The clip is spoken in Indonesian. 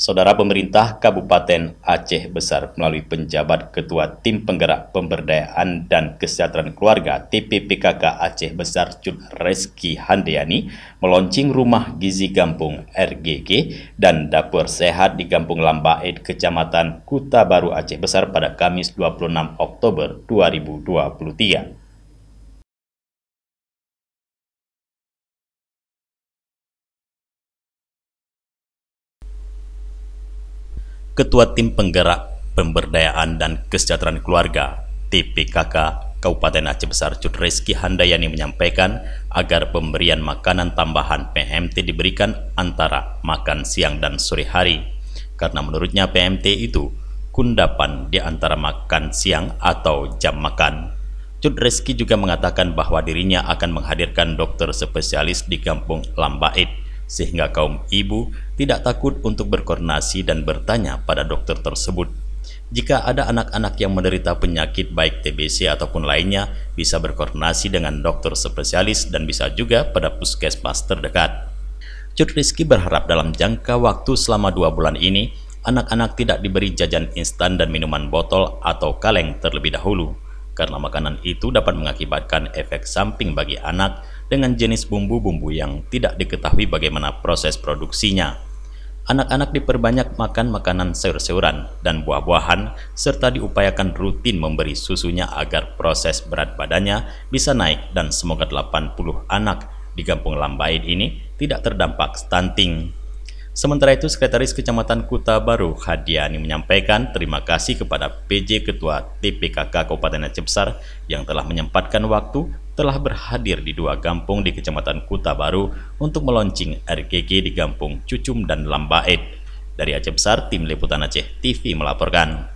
Saudara pemerintah Kabupaten Aceh Besar melalui penjabat Ketua Tim Penggerak Pemberdayaan dan Kesejahteraan Keluarga TPPKK Aceh Besar Cut Reski Handayani meluncing Rumah Gizi Gampung RGG dan Dapur Sehat di Kampung Lambaid, Kecamatan Kuta Baru Aceh Besar pada Kamis 26 Oktober 2023. Ketua Tim Penggerak Pemberdayaan dan Kesejahteraan Keluarga TPKK Kabupaten Aceh Besar Cut Reski Handayani menyampaikan agar pemberian makanan tambahan PMT diberikan antara makan siang dan sore hari, karena menurutnya PMT itu kundapan di antara makan siang atau jam makan. Cut Reski juga mengatakan bahwa dirinya akan menghadirkan dokter spesialis di Kampung Lambaid, sehingga kaum ibu tidak takut untuk berkoordinasi dan bertanya pada dokter tersebut. Jika ada anak-anak yang menderita penyakit baik TBC ataupun lainnya, bisa berkoordinasi dengan dokter spesialis dan bisa juga pada puskesmas terdekat. Cut Reski berharap dalam jangka waktu selama 2 bulan ini, anak-anak tidak diberi jajan instan dan minuman botol atau kaleng terlebih dahulu, karena makanan itu dapat mengakibatkan efek samping bagi anak dengan jenis bumbu-bumbu yang tidak diketahui bagaimana proses produksinya. Anak-anak diperbanyak makan makanan sayur-sayuran dan buah-buahan, serta diupayakan rutin memberi susunya agar proses berat badannya bisa naik, dan semoga 80 anak di Kampung Lambaid ini tidak terdampak stunting. Sementara itu, Sekretaris Kecamatan Kuta Baru Hadiani menyampaikan terima kasih kepada PJ Ketua TPKK Kabupaten Aceh Besar yang telah menyempatkan waktu, telah berhadir di 2 kampung di Kecamatan Kuta Baru untuk meluncing RGG di Kampung Cucum dan Lambaid. Dari Aceh Besar, Tim Liputan Aceh TV melaporkan.